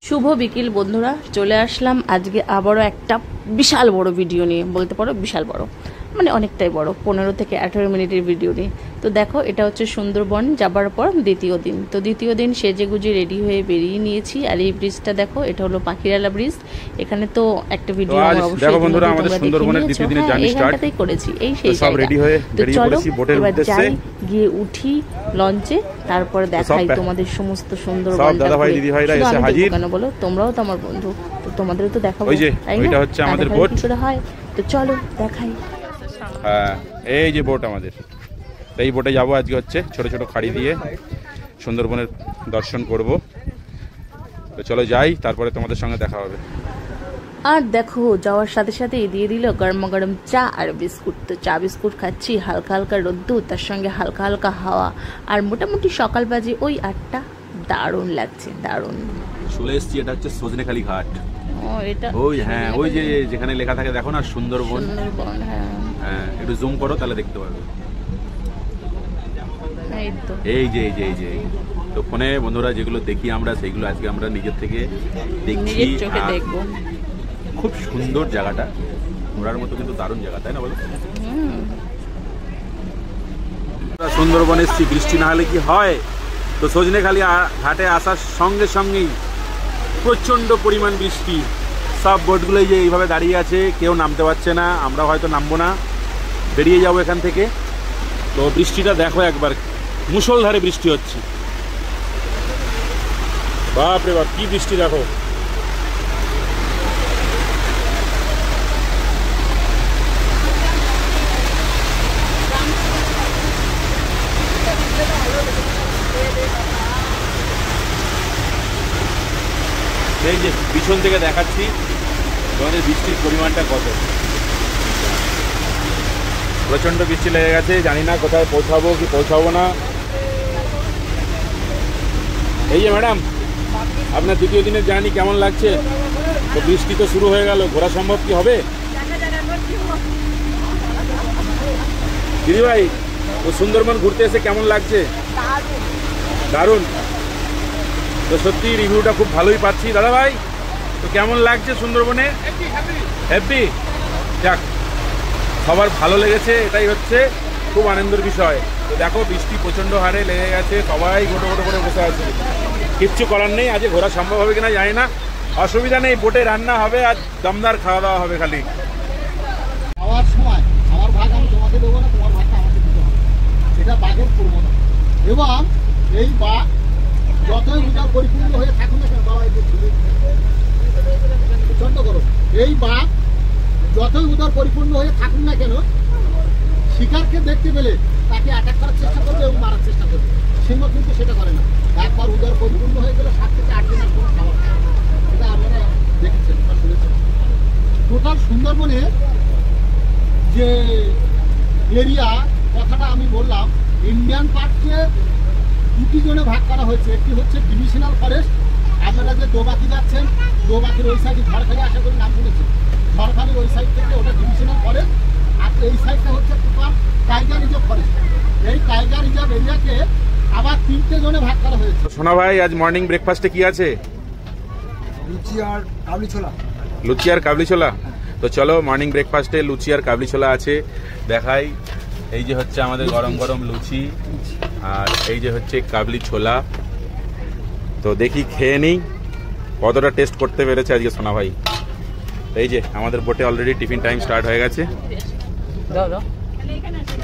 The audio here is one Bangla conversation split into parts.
শুভ বিকেল বন্ধুরা, চলে আসলাম আজকে আবারও একটা বিশাল বড় ভিডিও নিয়ে। বলতে পারো বিশাল বড়, মানে অনেকটাই বড়, 15 থেকে 18 মিনিটের ভিডিও নিয়ে। তো দেখো, এটা হচ্ছে সুন্দরবন যাবার পর দ্বিতীয় দিন। তো দ্বিতীয় দিন সেজেগুজে রেডি হয়ে বেরিয়ে নিয়েছি। আর এই ব্রিজটা দেখো, এটা হলো পাখিরালা ব্রিজ। এখানে তো একটা ভিডিও দেখো বন্ধুরা, আমাদের সুন্দরবনের দ্বিতীয় দিনের জার্নি স্টার্ট করেছি। এই সেই সব রেডি হয়ে বেরিয়ে পড়েছি বোটের উদ্দেশ্যে। গিয়ে উঠি লঞ্চে, তারপরে দেখাই তোমাদের সমস্ত সুন্দরবন। সব দাদা ভাই দিদি ভাইরা এসে হাজির। কেন বলো, তোমরাও তো আমার বন্ধু, তো তোমাদেরও তো দেখাবো। ওই যে ওইটা হচ্ছে আমাদের বোট। হয় তো চলো দেখাই। হ্যাঁ, এই যে বোট আমাদের। এই বোটে যাবো আজকে। হচ্ছে ছোট ছোট খাড়ি দিয়ে সুন্দরবনের দর্শন করব। তো চলো যাই, তারপরে তোমাদের সঙ্গে দেখা হবে। আর দেখো, যাওয়ার সাথে সাথে দিয়ে দিল গরম গরম চা আর বিস্কুট। তো চা বিস্কুট খাচ্ছি, হালকা হালকা রোদ্দুর, তার সঙ্গে হালকা হালকা হাওয়া। আর মোটামুটি সকাল বাজে ওই 8টা। দারুণ লাগছে, দারুণ। চলে এসছি, এটা হচ্ছে সজনেখালি ঘাট। এটা ওই হ্যাঁ, ওই যে যেখানে লেখা থাকে দেখো না, সুন্দরবন। হ্যাঁ, একটু জুম করো তাহলে দেখতে পাবে। এই যে এই যে এই যে তো ফোনে বন্ধুরা যেগুলো দেখি আমরা, সেগুলো আজকে আমরা নিজের থেকে দেখছি। দেখবো, খুব সুন্দর জায়গাটা, ঘোরার মতো কিন্তু দারুণ জায়গা, তাই না বলো? সুন্দরবন এসছি, বৃষ্টি না হলে কি হয়। তো সজনেখালি ঘাটে আসার সঙ্গে সঙ্গেই প্রচণ্ড পরিমাণ বৃষ্টি। সব বোটগুলোই যে এইভাবে দাঁড়িয়ে আছে, কেউ নামতে পারছে না। আমরা হয়তো নামবো না, বেরিয়ে যাবো এখান থেকে। তো বৃষ্টিটা দেখো একবার, মুষলধারে বৃষ্টি হচ্ছে। বাপরে বাপ, কি বৃষ্টি দেখো। এই যে পিছন থেকে দেখাচ্ছি তোমাদের বৃষ্টির পরিমাণটা কত। প্রচণ্ড বৃষ্টি লেগে গেছে, জানি না কোথায় পৌঁছাবো কি পৌঁছাবো না। এই যে ম্যাডাম, আপনার দ্বিতীয় দিনের জার্নি কেমন লাগছে? তো বৃষ্টি তো শুরু হয়ে গেল, ঘোরা সম্ভব কি হবে? দিদিভাই, তো সুন্দরবন ঘুরতে এসে কেমন লাগছে? দারুণ। তো সত্যি রিভিউটা খুব ভালোই পাচ্ছি। দাদা ভাই, তো কেমন লাগছে সুন্দরবনে? হ্যাপি। যাক, সবার ভালো লেগেছে, এটাই হচ্ছে খুব আনন্দের বিষয়। তো দেখো, বৃষ্টি প্রচণ্ড হারে লেগে গেছে, সবাই গোটো গোটো করে বসে আছে। কিচ্ছু করার নেই, আজ ঘোরা সম্ভব হবে কিনা জানি না। অসুবিধা নেই, বোটে রান্না হবে আর দমদার খাওয়া দাওয়া হবে। খালি খাওয়ার সময় আমার ভাগ আমি তোমাকে দেবো না, তোমার ভাগটা আমাকে দিতে হবে। এটা বাঘের প্রবণতা। এবং এই বাঘ যতই উদার পরিপূর্ণ হয়ে থাকুন না কেন, বাবা একটু চন্ড করো, এই বাঘ যতই উদার পরিপূর্ণ হয়ে থাকুন না কেন, শিকারকে দেখতে পেলে তাকে অ্যাটাক করার চেষ্টা করবে এবং মারার চেষ্টা করবে। সিংহ কিন্তু সেটা করে না। একবার উদার পরিপূর্ণ হয়ে গেলে 7 থেকে 8 দিনের কোনো খাবার খায়। এটা আপনারা দেখেছেন বা শুনেছেন। টোটাল সুন্দরবনে যে এরিয়া কথাটা আমি বললাম, ইন্ডিয়ান পার্ককে 2টি জোনে ভাগ করা হয়েছে। একটি হচ্ছে ডিভিশনাল ফরেস্ট। আপনারা যে দোবাকি যাচ্ছেন, দোবাকির ওই সাইডে ঝড়খালি, আশা করি নাম শুনেছেন। ঝড়খালির ওই সাইড থেকে ওটা ডিভিশনাল ফরেস্ট। আর এই সাইডটা হচ্ছে টোটাল টাইগার রিজার্ভ ফরেস্ট। এই টাইগার রিজার্ভ এরিয়াকে আবার 3টে জোনে ভাগ করা হয়েছে। সোনা ভাই, আজ মর্নিং ব্রেকফাস্টে কি আছে? লুচি আর কাবলি ছোলা। লুচি আর কাবলি ছোলা। তো চলো, মর্নিং ব্রেকফাস্টে লুচি আর কাবলি ছোলা আছে, দেখাই। এই যে হচ্ছে আমাদের গরম গরম লুচি, আর এই যে হচ্ছে কাবলি ছোলা। তো দেখি, খেয়ে নিই কতটা টেস্ট করতে পেরেছে আজকে সোনা ভাই। এই যে আমাদের বোটে অলরেডি টিফিন টাইম স্টার্ট হয়ে গেছে।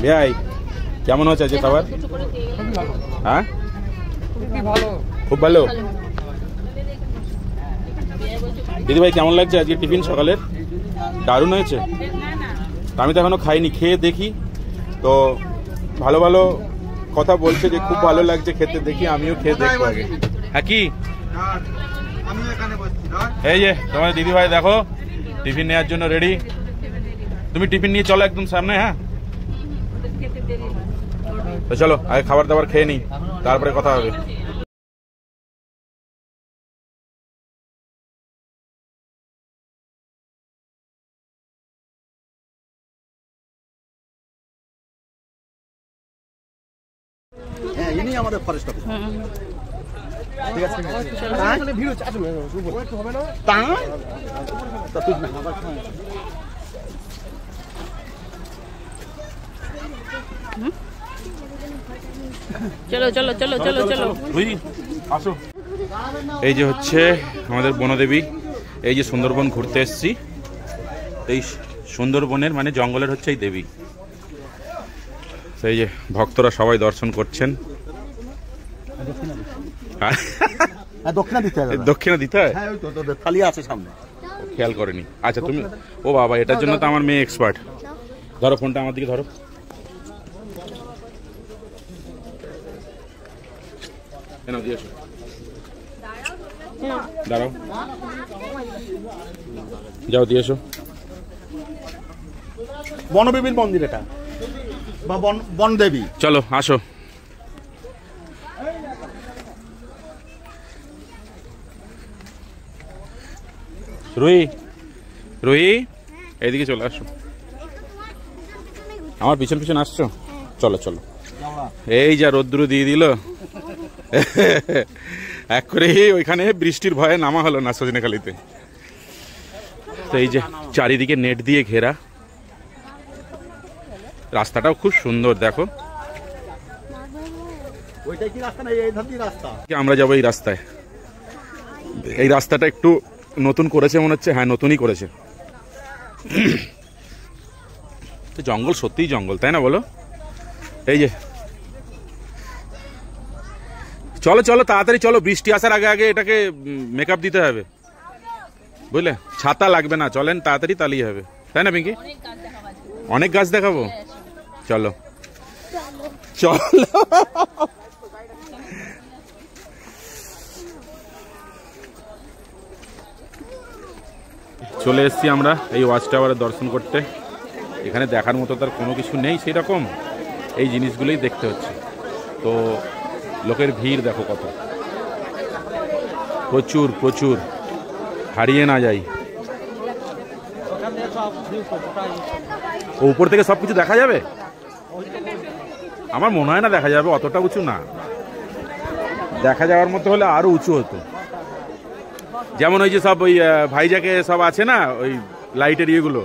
ভাই, কেমন হচ্ছে আজকে খাবার? হ্যাঁ, খুব ভালো। দিদি ভাই, কেমন লাগছে আজকে টিফিন সকালের? দারুণ হয়েছে। আমি তো এখনো খাইনি, খেয়ে দেখি। তো ভালো ভালো কথা বলছে যে খুব ভালো লাগছে খেতে, দেখি আমিও খেয়ে দেখবো আগে। হ্যাঁ, কি এই যে তোমার দিদি ভাই দেখো টিফিন নেওয়ার জন্য রেডি। তুমি টিফিন নিয়ে চলো একদম সামনে। হ্যাঁ, তো চলো আগে খাবার দাবার খেয়ে নিই, তারপরে কথা হবে। হ্যাঁ, ইনি আমাদের ফরেস্ট অফিসার। চলো চলো চলো চলো চলো আসো। এই যে হচ্ছে আমাদের বনদেবী, এই যে সুন্দরবন ঘুরতে এসেছি। এই সুন্দরবনের মানে জঙ্গলের হচ্ছে এই দেবী। সেই যে ভক্তরা সবাই দর্শন করছেন। দক্ষিণা দিতে হয়, থালি আছে সামনে, খেয়াল করেনি। আচ্ছা তুমি, ও বাবা, এটার জন্য তো আমার মেয়ে এক্সপার্ট। ধরো ফোনটা আমার দিকে ধরো। দাঁড়াও, যাও দিয়ে এসো। বনদেবীর মন্দির এটা, বা বনদেবী। চলো আসো। রুহি, রুহি এইদিকে চলে আসো। আমার পিছন পিছন আসছো? চলো চলো। এই যা রোদ্দুর দিয়ে দিল, এক করে ওইখানে বৃষ্টির ভয়ে নামা হলো না সজনেখালিতে। তো এই যে চারিদিকে নেট দিয়ে ঘেরা, রাস্তাটাও খুব সুন্দর। দেখো আমরা যাবো এই রাস্তায়। এই রাস্তাটা একটু নতুন করেছে মনে হচ্ছে। হ্যাঁ, নতুনই করেছে। জঙ্গল, সত্যিই জঙ্গল, তাই না বলো? এই যে চলো চলো তাড়াতাড়ি চলো, বৃষ্টি আসার আগে আগে এটাকে মেকআপ দিতে হবে, বুঝলে? ছাতা লাগবে না, চলেন তাড়াতাড়ি, তালিয়ে হবে, তাই না পিঙ্কি? অনেক গাছ দেখাবো, চলো চলো। চলে এসছি আমরা এই ওয়াচ টাওয়ারের দর্শন করতে। এখানে দেখার মতো তার কোনো কিছু নেই সেই রকম, এই জিনিসগুলোই দেখতে হচ্ছে। তো লোকের ভিড় দেখো কত, প্রচুর প্রচুর, হারিয়ে না যাই। উপর থেকে সব কিছু দেখা যাবে? আমার মনে হয় না দেখা যাবে, অতটা উঁচু না। দেখা যাওয়ার মতো হলে আরো উঁচু হতো। যেমন ওই যে সব ওই ভাইজাকে সব আছে না, ওই লাইটের ইয়েগুলো,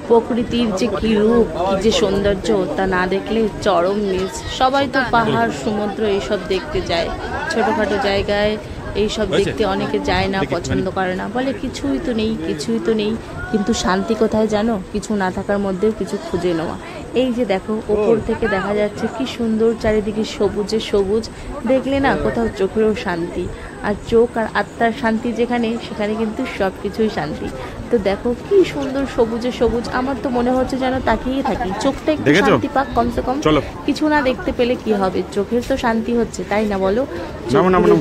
প্রকৃতির যে কি রূপ, কি যে সৌন্দর্য, তা না দেখলে চরম মিস। সবাই তো পাহাড়, সমুদ্র এইসব দেখতে যায়, ছোটখাটো জায়গায় এইসব দেখতে অনেকে যায় না, পছন্দ করে না, বলে কিছুই তো নেই, কিছুই তো নেই। কিন্তু শান্তি কোথায় জানো? কিছু না থাকার মধ্যেও কিছু খুঁজে নেওয়া। এই যে দেখো, ওপর থেকে দেখা যাচ্ছে কি সুন্দর, চারিদিকে সবুজে সবুজ, দেখলে না কোথাও চোখেরও শান্তি। আর চোখ আর আত্মার শান্তি যেখানে, সেখানে কিন্তু সব কিছুই শান্তি। তো দেখো কি সুন্দর সবুজে সবুজ, আমার তো মনে হচ্ছে যেন তাকিয়ে থাকি, চোখটা একটু শান্তি পাক কমসে কম। কিছু না দেখতে পেলে কি হবে, চোখের তো শান্তি হচ্ছে, তাই না বলো?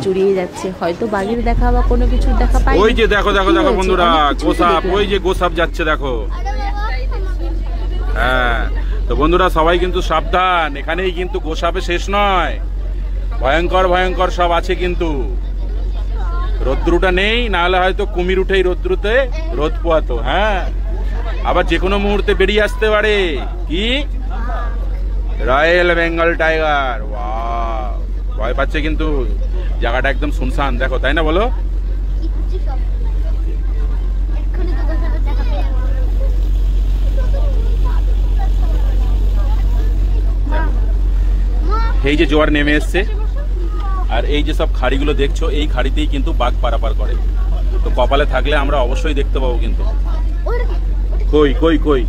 জুড়িয়ে যাচ্ছে, হয়তো বাঘের দেখা বা কোনো কিছুর দেখা পাই। ওই যে দেখো দেখো দেখো বন্ধুরা, গোসাপ, ওই যে গোসাপ যাচ্ছে দেখো। হ্যাঁ, তো বন্ধুরা সবাই কিন্তু সাবধান, এখানেই কিন্তু গোসাপে শেষ নয়, ভয়ঙ্কর ভয়ঙ্কর সব আছে কিন্তু। রোদ্রুটা নেই, না হলে হয়তো কুমির উঠেই রোদ্রুতে রোদ পোয়াতো। হ্যাঁ, আবার যে কোনো মুহূর্তে বেরিয়ে আসতে পারে কি রয়্যাল বেঙ্গল টাইগার। ওয়াও, ভয় পাচ্ছে কিন্তু, জায়গাটা একদম শুনশান দেখো, তাই না বলো? এই যে জোয়ার নেমে এসছে, আর এই যে সব খাড়িগুলো দেখছো, এই খাড়িতেই কিন্তু বাঘ পারাপার করে। তো কপালে থাকলে আমরা অবশ্যই দেখতে পাবো কিন্তু। কই কই কই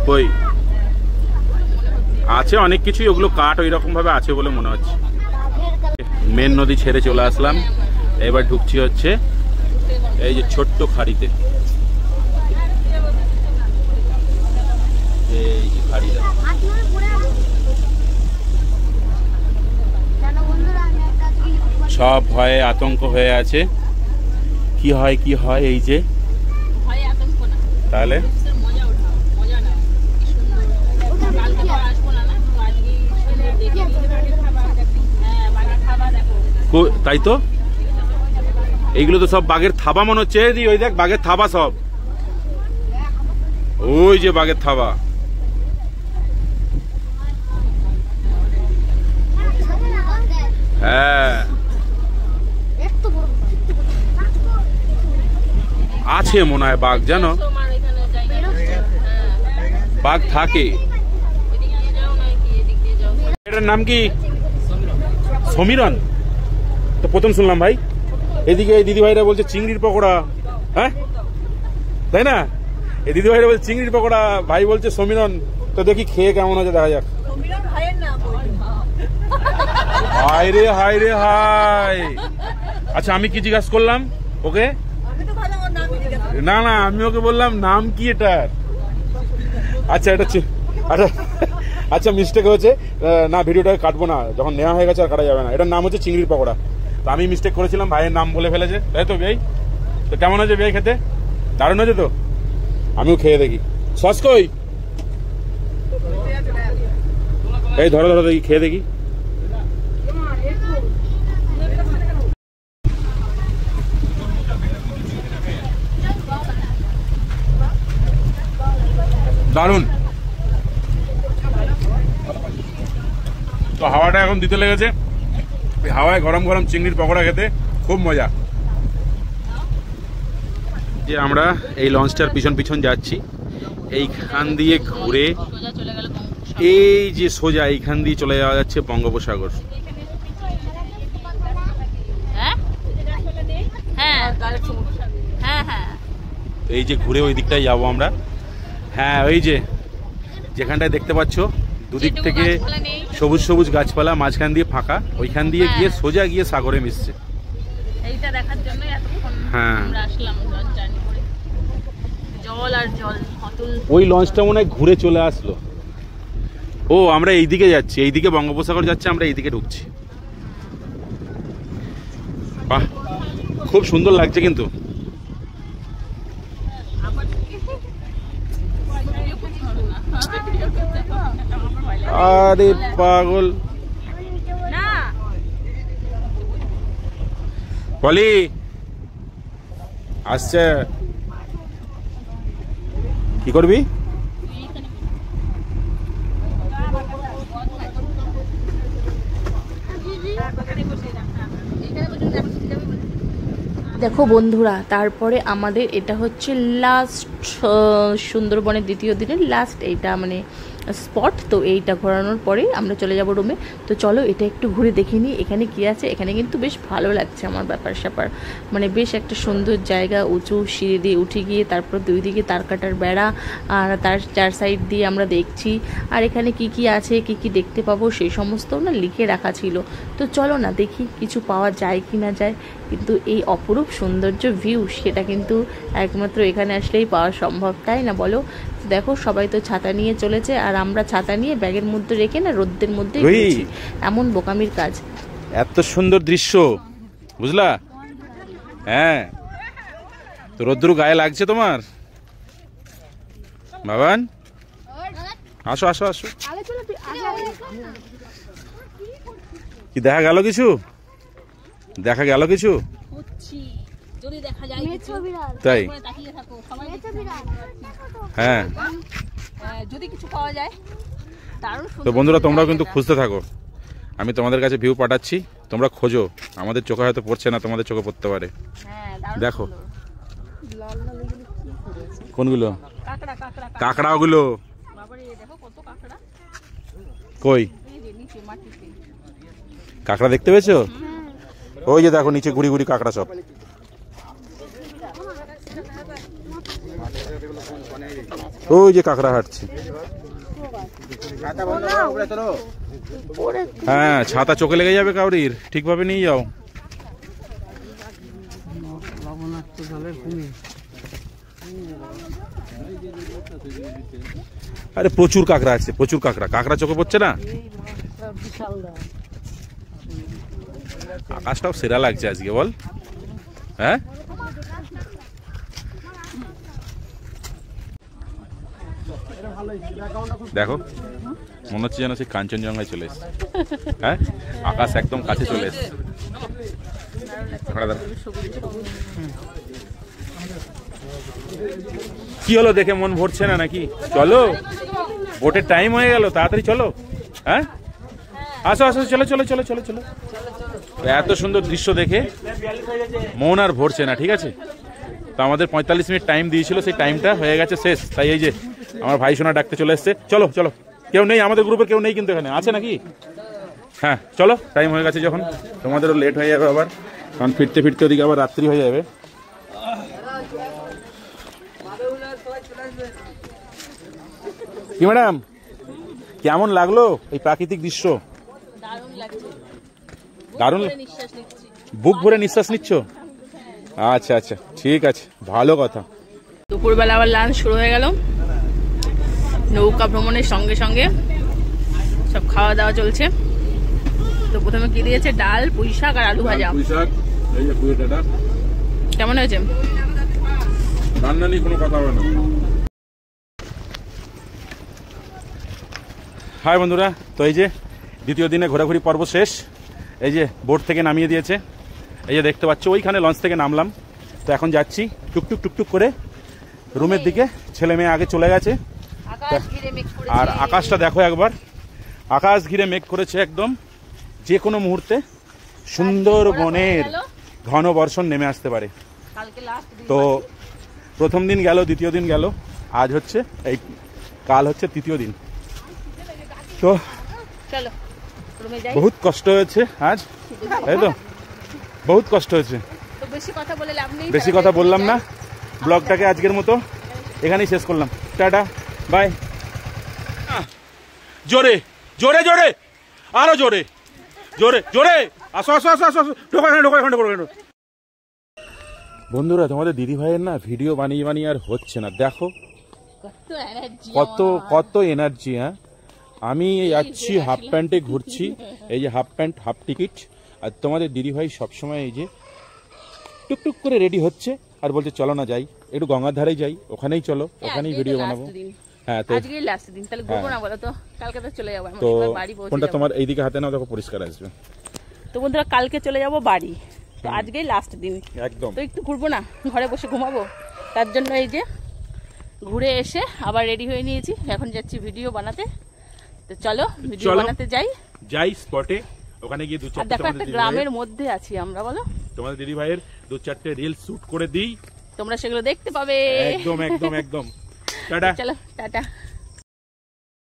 কই আছে অনেক কিছুই, ওগুলো কাঠ ওই রকম ভাবে আছে বলে মনে হচ্ছে। মেন নদী ছেড়ে চলে আসলাম, এবার ঢুকছি হচ্ছে এই যে ছোট্ট খাড়িতে। এই যে খাড়িটা, সব ভয়ে আতঙ্ক হয়ে আছে, কি হয় কি হয়। এই যে তাহলে তাই তো এইগুলো তো সব বাঘের থাবা মনে হচ্ছে। ওই দেখ বাঘের থাবা সব, ওই যে বাঘের থাবা। হ্যাঁ আছে মনে হয় বাঘ, জানো বাঘ থাকে। এটার নাম কি? সমীরন। তো প্রথম শুনলাম ভাই। এদিকে এই দিদি ভাইরা বলছে চিংড়ির পকোড়া, হ্যাঁ তাই না? এই দিদি ভাইরা বলছে চিংড়ির পকোড়া, ভাই বলছে সমীরন। তো দেখি খেয়ে কেমন আছে দেখা যাক। হায় রে হায় রে হায়। আচ্ছা আমি কি জিজ্ঞাসা করলাম ওকে? না না আমি ওকে বললাম নাম কি এটার। আচ্ছা এটা আচ্ছা আচ্ছা মিস্টেক হয়েছে, না ভিডিওটা কাটবো না, যখন নেওয়া হয়ে গেছে আর কাটা যাবে না। এটার নাম হচ্ছে চিংড়ির পকোড়া। তো আমি মিস্টেক করেছিলাম, ভাইয়ের নাম বলে ফেলেছে, তাই তো ভাই? তো কেমন আছে ভাই খেতে? দারুণ আছে তো? আমিও খেয়ে দেখি। সস কই? এই ধরো ধরো দেখি, খেয়ে দেখি। দারুণ। তো হাওয়াটা এখন দিতে লেগেছে, হাওয়ায় গরম গরম চিংড়ির পকোড়া খেতে খুব মজা। যে আমরা এই লঞ্চটার পিছন পিছন যাচ্ছি, এইখান দিয়ে ঘুরে এই যে সোজা এইখান দিয়ে চলে যাওয়া যাচ্ছে বঙ্গোপসাগর। এই যে ঘুরে ওই দিকটায় যাবো আমরা। হ্যাঁ ওই যে যেখানটায় দেখতে পাচ্ছ দুদিক থেকে সবুজ সবুজ গাছপালা, মাঝখান দিয়ে ফাঁকা, ওইখান দিয়ে গিয়ে সোজা গিয়ে সাগরে মিশছে। এইটা দেখার জন্য এতক্ষণ আমরা আসলাম লঞ্চ জার্নি করে। জল আর জল, অতুল। ওই লঞ্চটা মনে হয় ঘুরে চলে আসলো। ও আমরা এইদিকে যাচ্ছি, এইদিকে বঙ্গোপসাগর যাচ্ছে, আমরা এইদিকে ঢুকছি। বাহ খুব সুন্দর লাগছে কিন্তু। আরে পাগল পলি আসছে, কি করবি? দেখো বন্ধুরা, তারপরে আমাদের এটা হচ্ছে লাস্ট সুন্দরবনের দ্বিতীয় দিনের লাস্ট এইটা মানে স্পট। তো এইটা ঘোরানোর পরে আমরা চলে যাব রুমে। তো চলো এটা একটু ঘুরে দেখে নিই এখানে কি আছে। এখানে কিন্তু বেশ ভালো লাগছে আমার ব্যাপার স্যাপার, মানে বেশ একটা সুন্দর জায়গা, উঁচু সিঁড়ি দিয়ে উঠে গিয়ে তারপর দুই দিকে তার কাটার বেড়া, আর তার চার সাইড দিয়ে আমরা দেখছি। আর এখানে কি কি আছে, কি কি দেখতে পাবো সেই সমস্ত না লিখে রাখা ছিল। তো চলো না দেখি কিছু পাওয়া যায় কি না যায়। কিন্তু এই অপরূপ সৌন্দর্য ভিউ সেটা কিন্তু একমাত্র এখানে আসলেই পাওয়া সম্ভব, তাই না বলো? দেখো সবাই তো ছাতা নিয়ে চলেছে, আর আমরা ছাতা নিয়ে ব্যাগের মধ্যে রেখে না রোদ্রের মধ্যে এমন বোকামির কাজ। এত সুন্দর দৃশ্য বুঝলা? হ্যাঁ তো রোদ্রু গায়ে লাগছে তোমার? বাবান আসো আসো আসো। কি দেখা গেল কিছু? দেখা গেল কিছু? তাই? হ্যাঁ যদি কিছু পাওয়া যায়। তো বন্ধুরা তোমরাও কিন্তু খুঁজতে থাকো, আমি তোমাদের কাছে ভিউ পাঠাচ্ছি, তোমরা খোঁজো। আমাদের চোখে হয়তো পড়ছে না, তোমাদের চোখে পড়তে পারে। দেখো কোনগুলো? কাঁকড়া। ওগুলো কই? কাঁকড়া দেখতে পেয়েছো? ওই যে দেখো নিচে গুড়ি গুড়ি কাঁকড়া সব। ওই যে কাঁকড়া হাঁটছে। হ্যাঁ ছাতা চোখে লেগে যাবে কাউরির, ঠিকভাবে নিয়ে যাও। আরে প্রচুর কাঁকড়া আছে, প্রচুর কাঁকড়া। কাঁকড়া চোখে পড়ছে না? আকাশটাও সেরা লাগছে আজকে বল। হ্যাঁ দেখো মনে হচ্ছে যেন সেই কাঞ্চনজঙ্ঘায় চলে এসছে। হ্যাঁ আকাশ একদম কাছে চলে এসছে। কি হলো দেখে মন ভরছে না নাকি? চলো, বোটের টাইম হয়ে গেল, তাড়াতাড়ি চলো। হ্যাঁ, আসো আসো, চলো চলো চলো চলো চলো। এত সুন্দর দৃশ্য দেখে মন আর ভরছে না, ঠিক আছে? তো আমাদের 45 মিনিট টাইম দিয়েছিল, সেই টাইমটা হয়ে গেছে শেষ। তাই এই যে আমার ভাই সোনা ডাকতে চলে এসছে। চলো চলো, কেউ নেই আমাদের গ্রুপে, কেউ নেই কিন্তু এখানে, আছে নাকি? হ্যাঁ চলো, টাইম হয়ে গেছে যখন, তোমাদেরও লেট হয়ে যাবে আবার, কারণ ফিরতে ফিরতে ওদিকে আবার রাত্রি হয়ে যাবে। কি ম্যাডাম, কেমন লাগলো এই প্রাকৃতিক দৃশ্য? দারুণ, বুক ভরে নিঃশ্বাস নিচ্ছ? আচ্ছা আচ্ছা, ঠিক আছে, ভালো কথা। দুপুরবেলা আবার লাঞ্চ শুরু হয়ে গেল, নৌকা ভ্রমণের সঙ্গে সঙ্গে সব খাওয়া দাওয়া চলছে। তো প্রথমে কি দিয়েছে? ডাল, পুঁই শাক আর আলু ভাজা। কেমন হয়েছে? রান্না নিয়ে কোনো কথা হবে না। হাই বন্ধুরা, তো এই যে দ্বিতীয় দিনে ঘোরাঘুরি পর্ব শেষ। এই যে বোট থেকে নামিয়ে দিয়েছে, এই যে দেখতে পাচ্ছ, ওইখানে লঞ্চ থেকে নামলাম। তো এখন যাচ্ছি টুকটুক টুকটুক করে রুমের দিকে। ছেলে মেয়ে আগে চলে গেছে, আর আকাশটা দেখো একবার, আকাশ ঘিরে মেঘ করেছে একদম। যে কোনো মুহূর্তে সুন্দরবনের ঘন বর্ষণ নেমে আসতে পারে। তো প্রথম দিন গেল, দ্বিতীয় দিন গেল, আজ হচ্ছে এই, কাল হচ্ছে তৃতীয় দিন। তো বহুত কষ্ট হয়েছে আজ, তাই তো? বহুত কষ্ট হয়েছে। বেশি কথা বললাম না, ব্লগটাকে আজকের মতো এখানেই শেষ করলাম। Tata, bye. জোরে জোরে জোরে, আরো জোরে জোরে জোরে, আসো আসো আসো আসো, ঢোকা ঢোকা ঢোকা। বন্ধুরা, তোমাদের দিদি ভাইয়ের না ভিডিও বানিয়ে বানিয়ে আর হচ্ছে না, দেখো কত কত এনার্জি। হ্যাঁ, আমি যাচ্ছি হাফ প্যান্টে ঘুরছি, এই যে হাফ প্যান্ট হাফ টিকিট, আর তোমাদের দিদি ভাই সবসময় এই যে টুকটুক করে রেডি হচ্ছে আর বলছে চলো না যাই, একটু গঙ্গার ধারে যাই, ওখানেই চলো, ওখানেই ভিডিও বানাবো। হ্যাঁ, তো আজকেই লাস্ট দিন, তাহলে ঘুরবো না বলো তো? কালকে তো চলে যাবো, তো বাড়ি পৌঁছে। কোনটা তোমার এইদিকে হাতে নাও, দেখো পরিষ্কার আসবে। তো বন্ধুরা, কালকে চলে যাবো বাড়ি, তো আজকেই লাস্ট দিন একদম। তো একটু ঘুরবো না, ঘরে বসে ঘুমাবো? তার জন্য এই যে ঘুরে এসে আবার রেডি হয়ে নিয়েছি, এখন যাচ্ছি ভিডিও বানাতে। তো চলো ভিডিও বানাতে যাই স্পটে, ওখানে গিয়ে দু চারটে, দেখো একটা গ্রামের মধ্যে আছি আমরা, বলো তোমাদের দিদি ভাইয়ের দু চারটে রিল শুট করে দিই, তোমরা সেগুলো দেখতে পাবে। একদম একদম একদম। টাটা, চলো টাটা।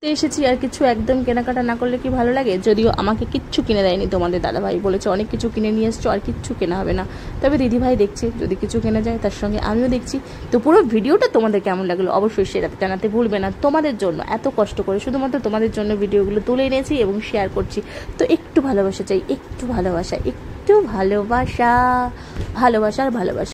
এসেছি আর কিছু একদম কেনাকাটা না করলে কি ভালো লাগে? যদিও আমাকে কিচ্ছু কিনে দেয়নি তোমাদের দাদাভাই, বলেছে অনেক কিছু কিনে নিয়ে এসছো, আর কিচ্ছু কেনা হবে না। তবে দিদিভাই দেখছে, যদি কিছু কেনা যায় তার সঙ্গে আমিও দেখছি। তো পুরো ভিডিওটা তোমাদের কেমন লাগলো অবশ্যই সেটা জানাতে ভুলবে না। তোমাদের জন্য এত কষ্ট করে শুধুমাত্র তোমাদের জন্য ভিডিওগুলো তুলে এনেছি এবং শেয়ার করছি। তো একটু ভালোবাসা চাই, একটু ভালোবাসা, একটু ভালোবাসা, ভালোবাসা আর ভালোবাসা।